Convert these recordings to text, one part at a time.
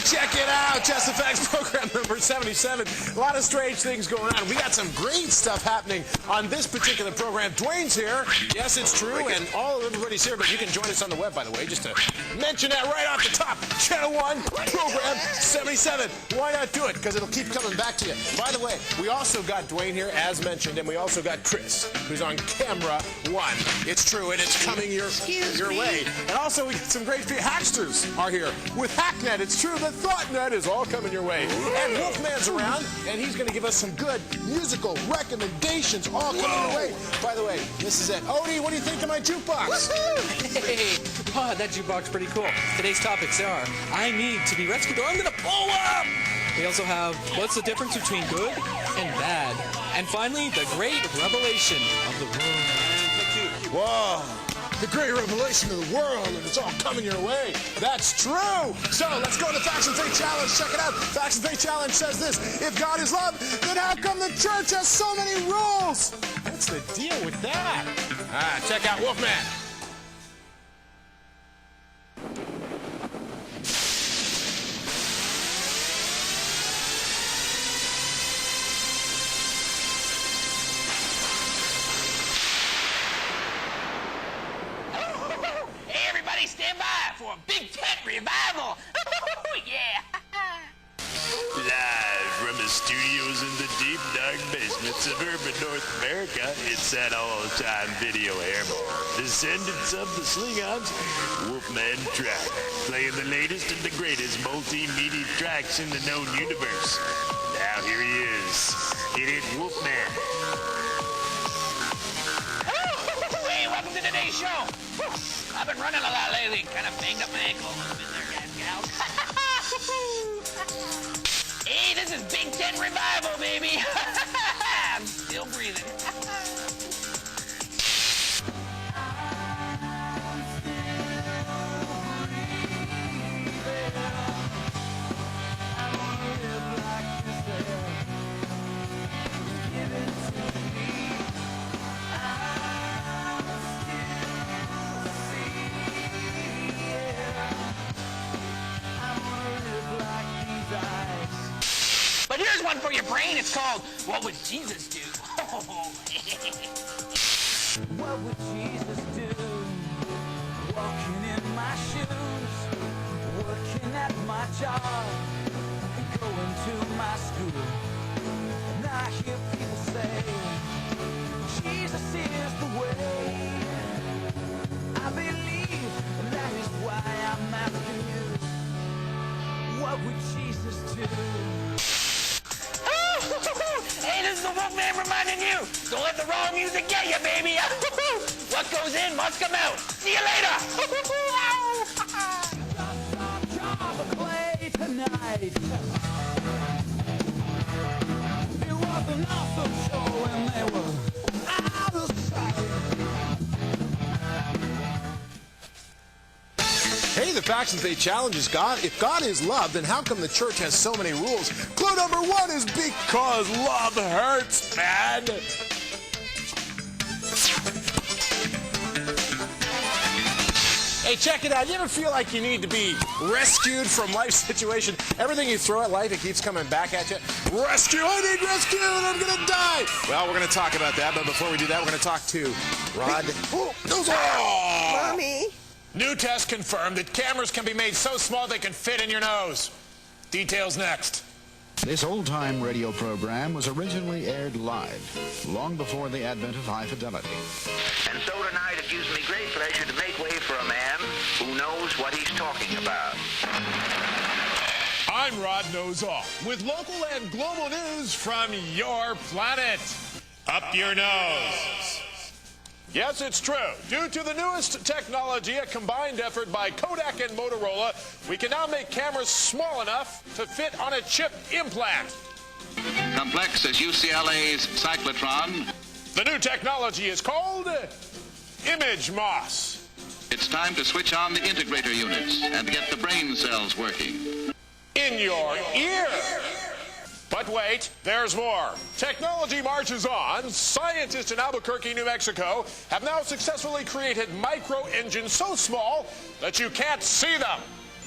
Hey, check it out. Chess Effects program number 77. A lot of strange things going on. We got some great stuff happening on this particular program. Dwayne's here. Yes, it's true. And everybody's here, but you can join us on the web, by the way, just to mention that right off the top. Channel 1, program 77. Why not do it? Because it'll keep coming back to you. By the way, we also got Dwayne here, as mentioned, and we also got Chris, who's on camera 1. It's true, and it's coming your way. And also, we got some great hacksters are here with Hacknet. It's true that ThoughtNet is all coming your way. And Wolfman's around, and he's going to give us some good musical recommendations all coming your way. By the way, this is it. Odie, what do you think of my jukebox? Hey, oh, that jukebox pretty cool. Today's topics are, I need to be rescued or I'm going to blow up. We also have, what's the difference between good and bad? And finally, the great revelation of the world. Whoa. The great revelation of the world, and it's all coming your way. That's true. So let's go to Facts and Faith Challenge. Check it out. Facts and Faith Challenge says this: if God is love, then how come the church has so many rules? What's the deal with that? Check out Wolfman. Stand by for a big tent revival. Yeah. Live from the studios in the deep, dark basements of urban North America, it's that all-time video airborne. Descendants of the Slingons, Wolfman Track, playing the latest and the greatest multimedia tracks in the known universe. Now here he is. Hit it, Wolfman. Hey, welcome to today's show. I've been running a lot lately, kind of banged up my ankle a little bit there, guys, gals. Hey, this is Big Tent Revival, baby. I'm still breathing. But here's one for your brain. It's called, What Would Jesus Do? What would Jesus do? Walking in my shoes, working at my job, going to my school. And I hear people say, Jesus is the way. I believe that is why I'm asking you, what would Jesus do? Hey, this is the Wolfman reminding you, don't let the wrong music get you, baby. What goes in must come out. See you later. Clay tonight. It was an awesome show and they were out of sight. Hey, the Facts and Faith Challenge is God. If God is love, then how come the church has so many rules? Clue number 1 is because love hurts, man. Hey, check it out. You ever feel like you need to be rescued from life's situation? Everything you throw at life, it keeps coming back at you. Rescue! I need rescue and I'm going to die! Well, we're going to talk about that, but before we do that, we're going to talk to Rod. Mommy. New test confirmed that cameras can be made so small they can fit in your nose. Details next. This old-time radio program was originally aired live, long before the advent of high fidelity. And so tonight it gives me great pleasure to make way for a man who knows what he's talking about. I'm Rod Knows All, with local and global news from your planet. Up your nose. Yes, it's true. Due to the newest technology, a combined effort by Kodak and Motorola, we can now make cameras small enough to fit on a chip implant. Complex as UCLA's cyclotron. The new technology is called Image Moss. It's time to switch on the integrator units and get the brain cells working. In your ear. But wait, there's more. Technology marches on. Scientists in Albuquerque, New Mexico have now successfully created micro engines so small that you can't see them.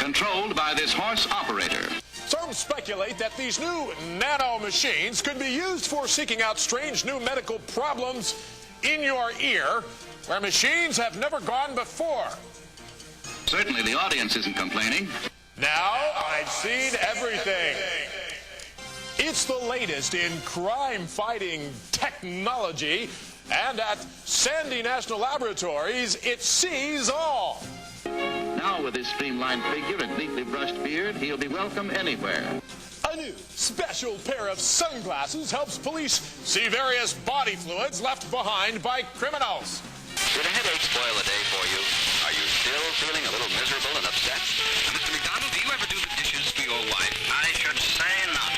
controlled by this horse operator. Some speculate that these new nano machines could be used for seeking out strange new medical problems in your ear where machines have never gone before. Certainly the audience isn't complaining. Now I've seen everything. It's the latest in crime-fighting technology, and at Sandy National Laboratories, it sees all. Now with his streamlined figure and neatly brushed beard, he'll be welcome anywhere. A new special pair of sunglasses helps police see various body fluids left behind by criminals. Would a headache spoil a day for you? Are you still feeling a little miserable and upset? Mr. McDonald, do you ever do the dishes for your wife? I should say not.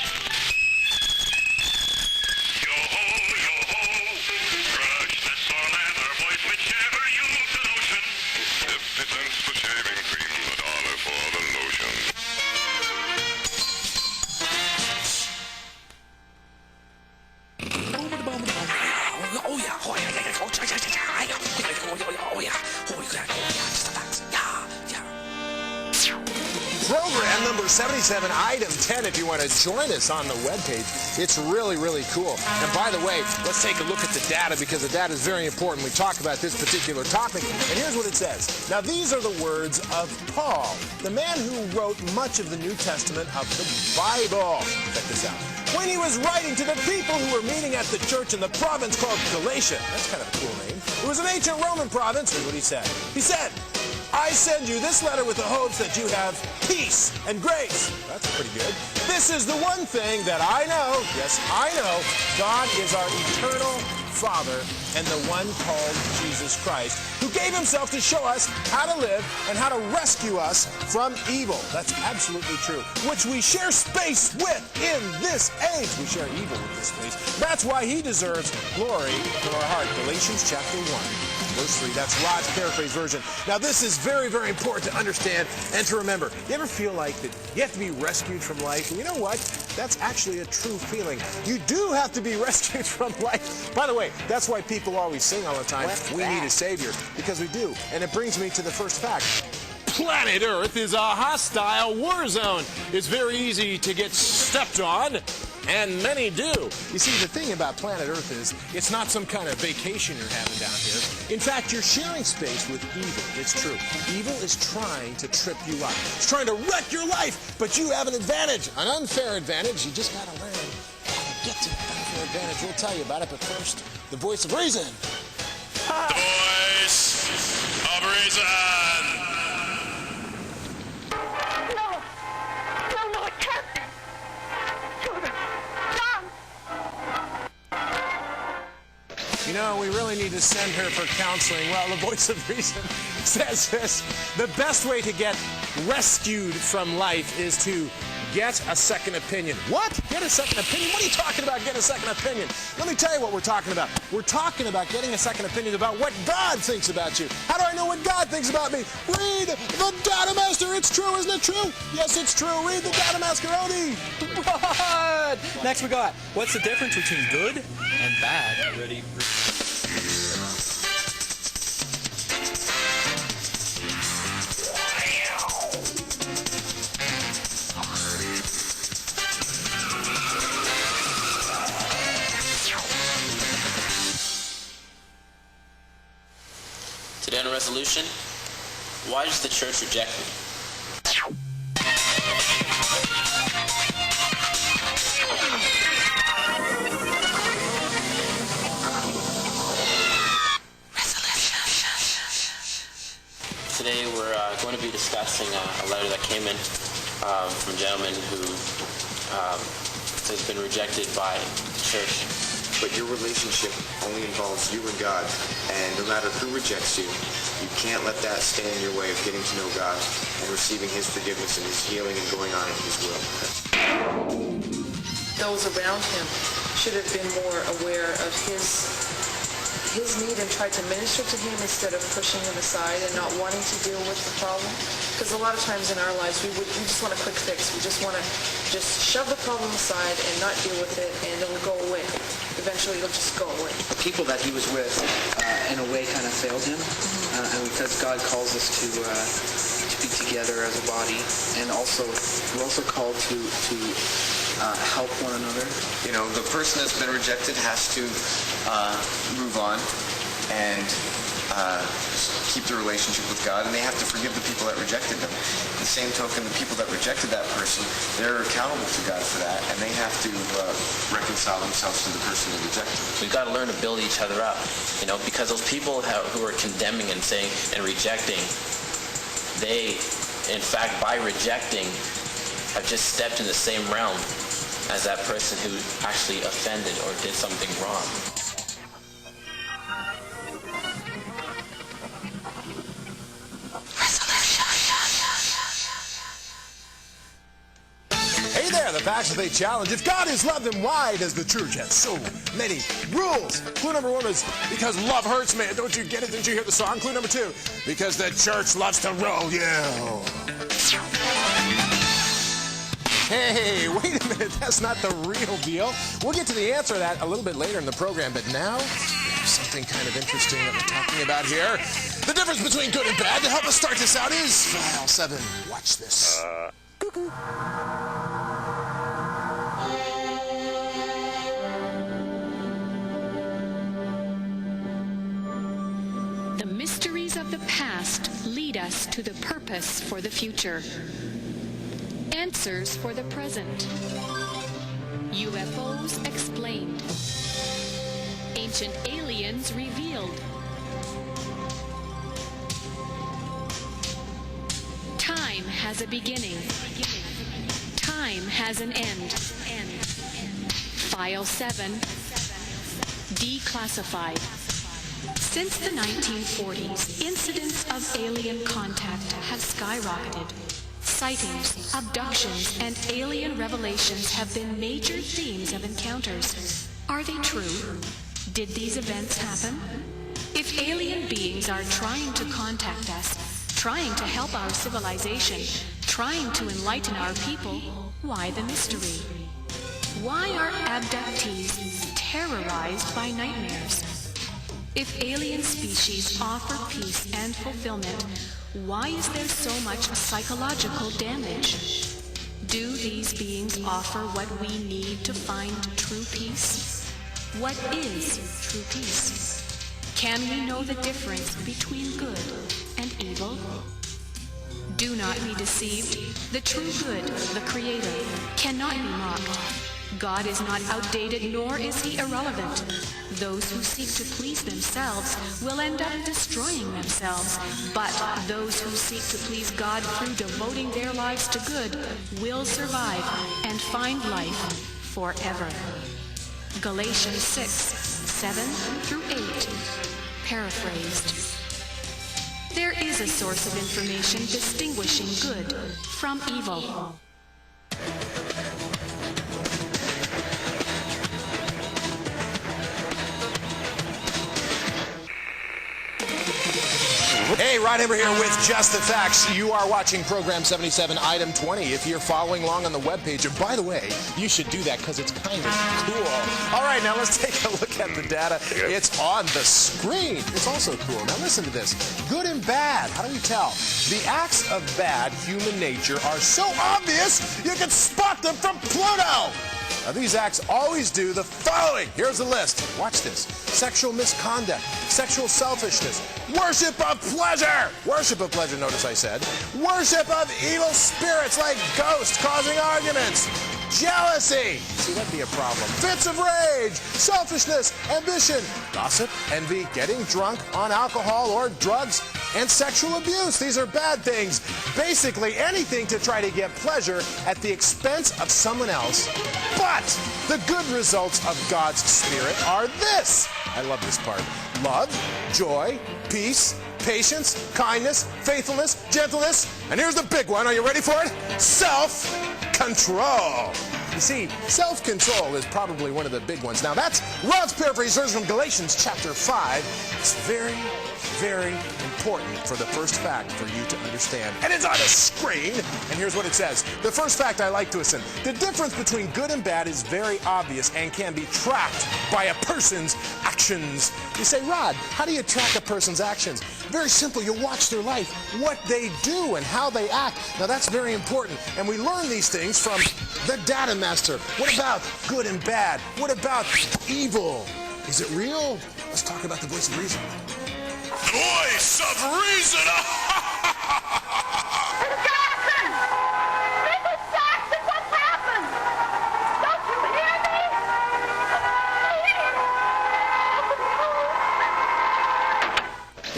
Yo-ho, yo-ho, brush this on leather, boys, whichever you move the lotion. 50 cents for shaving cream, $1 for the lotion. Program number 77, item 10, if you want to join us on the webpage. It's really, really cool. And by the way, let's take a look at the data, because the data is very important. We talk about this particular topic, and here's what it says. Now, these are the words of Paul, the man who wrote much of the New Testament of the Bible. Check this out. When he was writing to the people who were meeting at the church in the province called Galatia, that's kind of a cool name. It was an ancient Roman province. Here's what he said. He said, I send you this letter with the hopes that you have peace and grace. That's pretty good. This is the one thing that I know, yes, I know, God is our eternal Father and the one called Jesus Christ, who gave himself to show us how to live and how to rescue us from evil. That's absolutely true. Which we share space with in this age. We share evil with this space. That's why he deserves glory from our heart. Galatians chapter 1. Verse 3, that's Rod's paraphrase version. Now this is very, very important to understand and to remember. You ever feel like that you have to be rescued from life? And you know what? That's actually a true feeling. You do have to be rescued from life. By the way, that's why people always sing all the time, we need a savior, because we do. And it brings me to the first fact. Planet Earth is a hostile war zone. It's very easy to get stepped on, and many do. You see, the thing about planet Earth is it's not some kind of vacation you're having down here. In fact, you're sharing space with evil. It's true. Evil is trying to trip you up. It's trying to wreck your life, but you have an advantage, an unfair advantage. You just got to learn how to get to that unfair advantage. We'll tell you about it, but first, the voice of reason. The voice of reason. No, it can't be. Children, John. You know, we really need to send her for counseling. Well, the voice of reason says this. The best way to get rescued from life is to get a second opinion. What? Get a second opinion? What are you talking about, get a second opinion? Let me tell you what we're talking about. We're talking about getting a second opinion about what God thinks about you. How do I know what God thinks about me? Read the Data Master. It's true, isn't it true? Yes, it's true. Read the Data Master, Odie. Rod! Next we got, what's the difference between good and bad? Ready? Today on a resolution, why does the church reject me? Today we're going to be discussing a letter that came in from a gentleman who has been rejected by the church. But your relationship only involves you and God, and no matter who rejects you, you can't let that stand in your way of getting to know God and receiving his forgiveness and his healing and going on in his will. Those around him should have been more aware of his need and tried to minister to him instead of pushing him aside and not wanting to deal with the problem. Because a lot of times in our lives, we just want a quick fix. We just want to just shove the problem aside and not deal with it, and it will go away. Eventually, it'll just go away. The people that he was with, in a way, kind of failed him. And because God calls us to to be together as a body, and also we're also called to help one another. You know, the person that's been rejected has to move on and keep the relationship with God, and they have to forgive the people that rejected them. The same token, the people that rejected that person, they're accountable to God for that, and they have to reconcile themselves to the person they rejected. We've got to learn to build each other up, you know, because those people who are condemning and saying and rejecting, they, in fact, by rejecting, have just stepped in the same realm as that person who actually offended or did something wrong. Hey there, the Facts of Faith Challenge. If God is love, then why does the church have so many rules? Clue number 1 is because love hurts, man. Don't you get it? Didn't you hear the song? Clue number 2, because the church loves to roll you. Hey, wait a minute. That's not the real deal. We'll get to the answer to that a little bit later in the program, but now we have something kind of interesting that we're talking about here. The difference between good and bad. To help us start this out is File 7. Watch this. Cuckoo. The mysteries of the past lead us to the purpose for the future. Answers for the present. UFOs explained. Ancient aliens revealed. Time has a beginning. Time has an end. File 7. Declassified. Since the 1940s, incidents of alien contact have skyrocketed. Sightings, abductions, and alien revelations have been major themes of encounters. Are they true? Did these events happen? If alien beings are trying to contact us, trying to help our civilization, trying to enlighten our people, why the mystery? Why are abductees terrorized by nightmares? If alien species offer peace and fulfillment, why is there so much psychological damage? Do these beings offer what we need to find true peace? What is true peace? Can we know the difference between good and evil? Do not be deceived. The true good, the Creator, cannot be mocked. God is not outdated, nor is he irrelevant. Those who seek to please themselves will end up destroying themselves, but those who seek to please God through devoting their lives to good will survive and find life forever. Galatians 6, 7 through 8, paraphrased. There is a source of information distinguishing good from evil. Hey, Rod Hembree here with Just the Facts. You are watching Program 77, Item 20. If you're following along on the webpage, and by the way, you should do that because it's kind of cool. All right, now let's take a look at the data. It's on the screen. It's also cool. Now listen to this. Good and bad. How do we tell? The acts of bad human nature are so obvious, you can spot them from Pluto. Now, these acts always do the following. Here's a list. Watch this. Sexual misconduct, sexual selfishness, worship of pleasure. Worship of pleasure, notice I said. Worship of evil spirits like ghosts causing arguments. Jealousy. See, that'd be a problem. Fits of rage, selfishness, ambition, gossip, envy, getting drunk on alcohol or drugs, and sexual abuse. These are bad things. Basically anything to try to get pleasure at the expense of someone else. But the good results of God's Spirit are this. I love this part. Love, joy, peace, patience, kindness, faithfulness, gentleness, and here's the big one. Are you ready for it? Self-control. You see, self-control is probably one of the big ones. Now, that's Rod's paraphrase version from Galatians chapter 5. It's very, very important for the first fact for you to understand. And it's on the screen. And here's what it says. The first fact I like to listen. The difference between good and bad is very obvious and can be tracked by a person's actions. You say, Rod, how do you track a person's actions? Very simple. You watch their life, what they do and how they act. Now that's very important. And we learn these things from the Data Master. What about good and bad? What about evil? Is it real? Let's talk about the voice of reason. Voice of reason! Jackson! Mrs. Jackson, what's happened? Don't you hear me?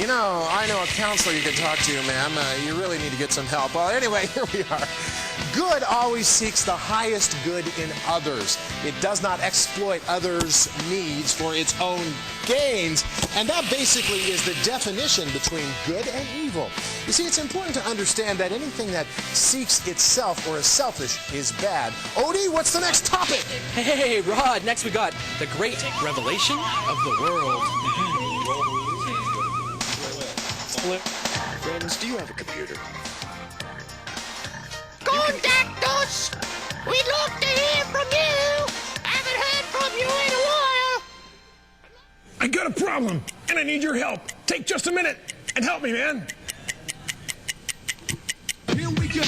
You know, I know a counselor you can talk to, ma'am. You really need to get some help. Well, anyway, here we are. Good always seeks the highest good in others. It does not exploit others' needs for its own gains. And that basically is the definition between good and evil. You see, it's important to understand that anything that seeks itself or is selfish is bad. Odie, what's the next topic? Hey, Rod, next we got the great revelation of the world. Friends, do you have a computer? Contact us! We'd love to hear from you! Haven't heard from you in a while! I got a problem, and I need your help. Take just a minute and help me, man. Here we go.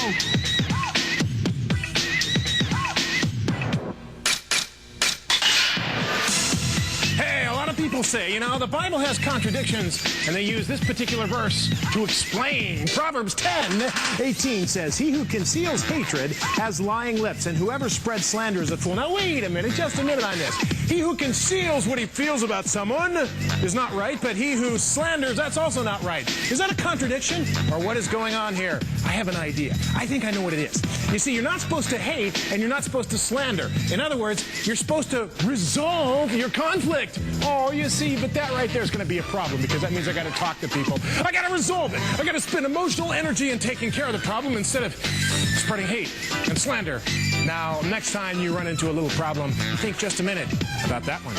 Hey, a lot of people say, you know, the Bible has contradictions, and they use this particular verse to explain. Proverbs 10:18 says, he who conceals hatred has lying lips, and whoever spreads slander is a fool. Now, wait a minute, just a minute on this. He who conceals what he feels about someone is not right, but he who slanders, that's also not right. Is that a contradiction, or what is going on here? I have an idea. I think I know what it is. You see, you're not supposed to hate, and you're not supposed to slander. In other words, you're supposed to resolve your conflict. Oh, you see, but that right there is going to be a problem, because that means I got to talk to people. I got to resolve it. I got to spend emotional energy in taking care of the problem instead of spreading hate and slander. Now, next time you run into a little problem, think just a minute about that one.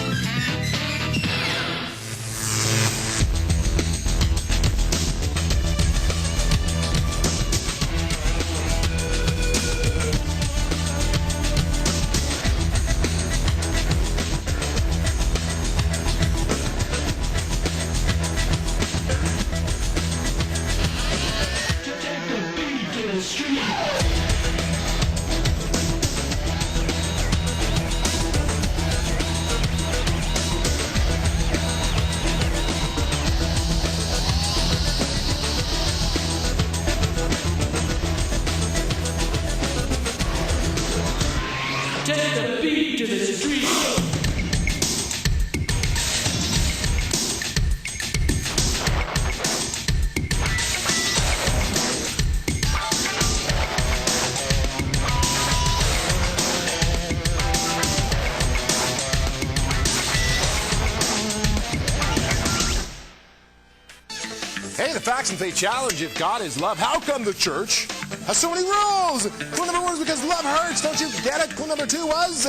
Hey, the Facts and Faith Challenge, if God is love, how come the church has so many rules? Clue number 1 is because love hurts, don't you get it? Clue number 2 was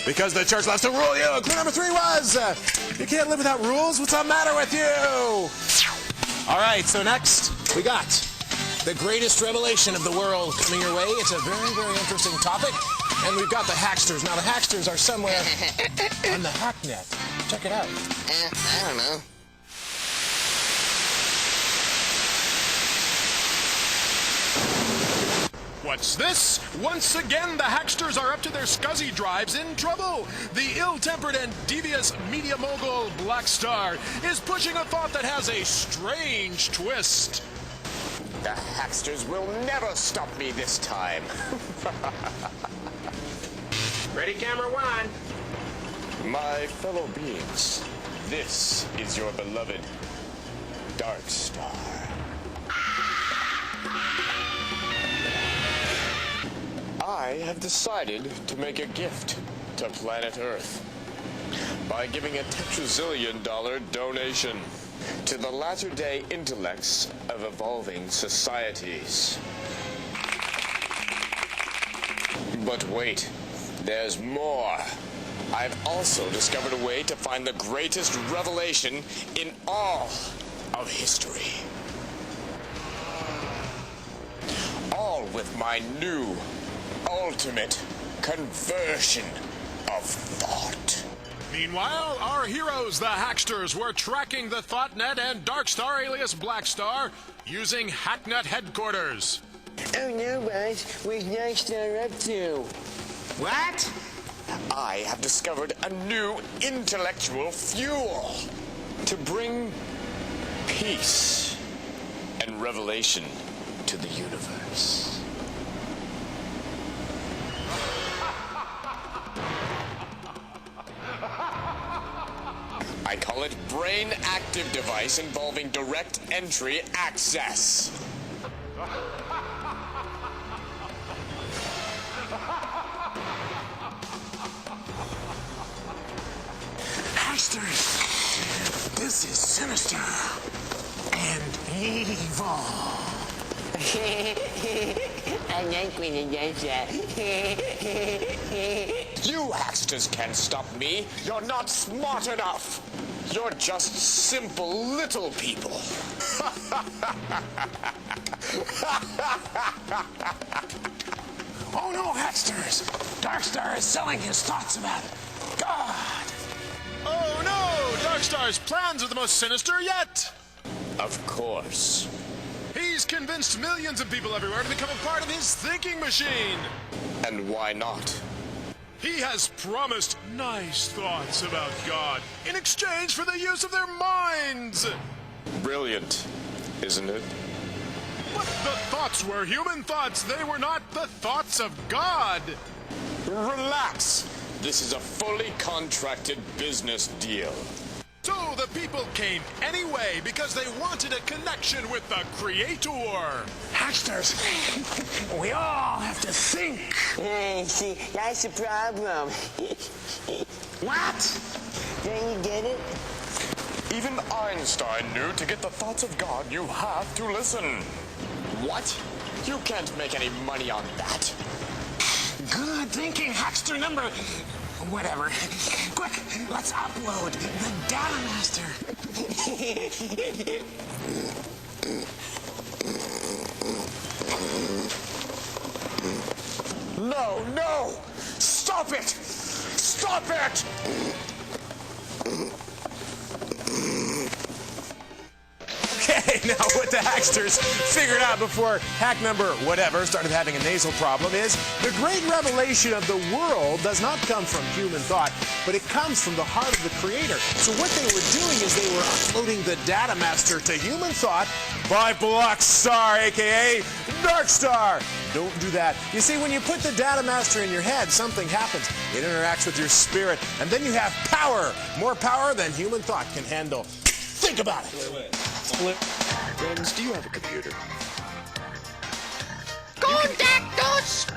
because the church loves to rule you. Clue number 3 was you can't live without rules. What's the matter with you? All right, so next we got the greatest revelation of the world coming your way. It's a very, very interesting topic. And we've got the Hacksters. Now, the Hacksters are somewhere on the Hacknet. Check it out. I don't know. What's this? Once again, the Hacksters are up to their scuzzy drives in trouble. The ill-tempered and devious media mogul Black Star is pushing a thought that has a strange twist. The Hacksters will never stop me this time. Ready, camera 1. My fellow beings, this is your beloved Dark Star. I have decided to make a gift to planet Earth by giving a $10 donation to the latter-day intellects of evolving societies. But wait, there's more. I've also discovered a way to find the greatest revelation in all of history. All with my new ultimate conversion of thought. Meanwhile, our heroes, the Hacksters, were tracking the ThoughtNet and Darkstar alias Blackstar using Hacknet headquarters. Oh no, boss. Where's Darkstar up to? What? I have discovered a new intellectual fuel to bring peace and revelation to the universe. I call it Brain Active Device involving direct entry access. Hacksters, this is sinister and evil. I like when it does that. You Hacksters can't stop me. You're not smart enough. You're just simple little people. Oh no, Hacksters! Darkstar is selling his thoughts about God. Oh no! Darkstar's plans are the most sinister yet! Of course. He's convinced millions of people everywhere to become a part of his thinking machine. And why not? He has promised nice thoughts about God in exchange for the use of their minds. Brilliant, isn't it? But the thoughts were human thoughts. They were not the thoughts of God. Relax. This is a fully contracted business deal. So the people came anyway because they wanted a connection with the Creator. Hacksters, we all have to think. See, that's the problem. What? Don't you get it? Even Einstein knew to get the thoughts of God, you have to listen. What? You can't make any money on that. Good thinking, Hackster number... Whatever. Quick, let's upload the Data Master. No, no! Stop it! Stop it! Okay, now what the Hacksters figured out before hack number whatever started having a nasal problem is the great revelation of the world does not come from human thought, but it comes from the heart of the Creator. So what they were doing is they were uploading the Data Master to human thought by Blackstar, aka Darkstar. Don't do that. You see, when you put the Data Master in your head, something happens. It interacts with your spirit, and then you have power. More power than human thought can handle. Think about it. Wait. Friends, do you have a computer? Contact us!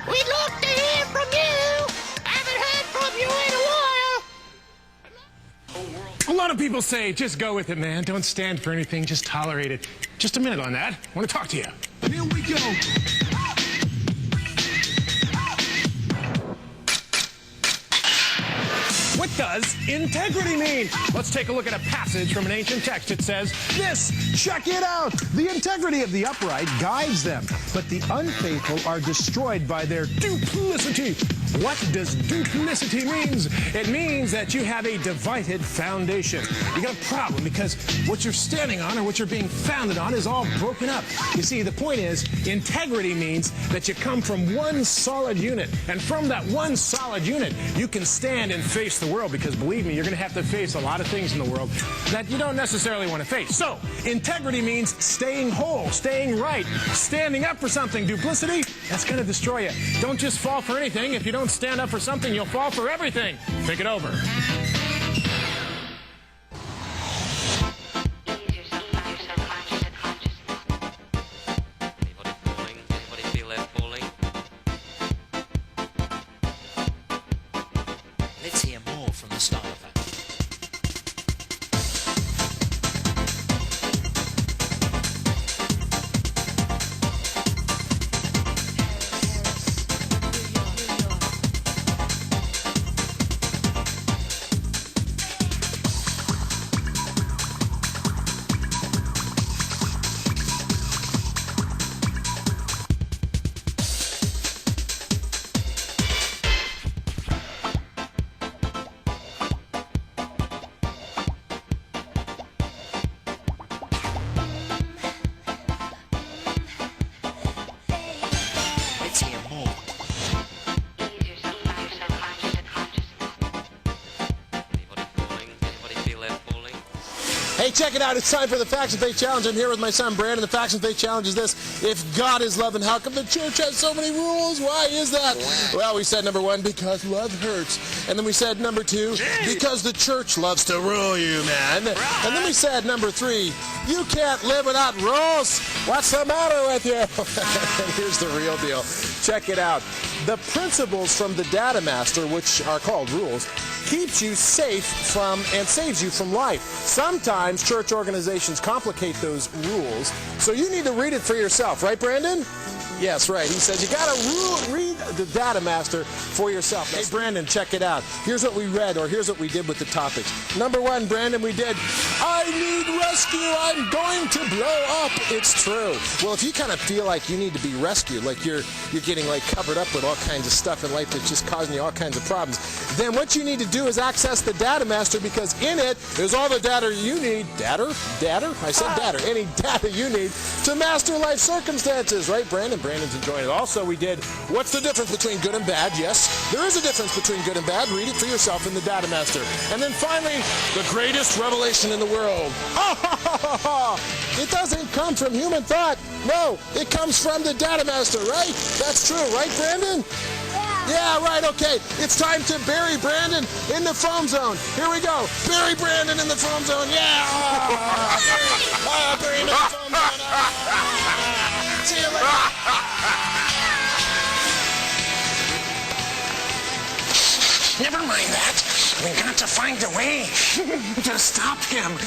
We'd love to hear from you! Haven't heard from you in a while! A lot of people say, just go with it, man. Don't stand for anything, just tolerate it. Just a minute on that. I want to talk to you. Here we go. What does integrity mean? Let's take a look at a passage from an ancient text. It says this, check it out. The integrity of the upright guides them, but the unfaithful are destroyed by their duplicity. What does duplicity means? It means that you have a divided foundation. You got a problem because what you're standing on or what you're being founded on is all broken up. You see, the point is, integrity means that you come from one solid unit, and from that one solid unit, you can stand and face the world, because believe me, you're going to have to face a lot of things in the world that you don't necessarily want to face. So, integrity means staying whole, staying right, standing up for something. Duplicity, that's going to destroy you. Don't just fall for anything. If you don't stand up for something, you'll fall for everything. Think it over. Anybody feel that falling? Let's hear more from the Star Speck. Hey, check it out. It's time for the Facts and Faith Challenge. I'm here with my son, Brandon. The Facts and Faith Challenge is this. If God is love, and how come the church has so many rules? Why is that? Well, we said number 1, because love hurts. And then we said number 2, because the church loves to rule you, man. And then we said number 3, you can't live without rules. What's the matter with you? Here's the real deal. Check it out. The principles from the Data Master, which are called rules, keeps you safe from and saves you from life. Sometimes church organizations complicate those rules, so you need to read it for yourself, right, Brandon? Yes, right. He says you got to read the Data Master for yourself. Hey, Brandon, check it out. Here's what we read, or here's what we did with the topics. Number 1, Brandon, we did, I need rescue. I'm going to blow up. It's true. Well, if you kind of feel like you need to be rescued, like you're getting like covered up with all kinds of stuff in life that's just causing you all kinds of problems, then what you need to do is access the Data Master, because in it is all the data you need. Data? I said data. Any data you need to master life circumstances, right, Brandon? Brandon's enjoying it. Also, we did, what's the difference between good and bad? Yes, there is a difference between good and bad. Read it for yourself in the Data Master. And then finally, the greatest revelation in the world. It doesn't come from human thought. No, it comes from the Data Master, right? That's true, right, Brandon? Yeah, right, okay. It's time to bury Brandon in the foam zone. Here we go. Bury Brandon in the foam zone. Yeah! Bury him in the foam zone. See you later. Never mind that. We got to find a way to stop him.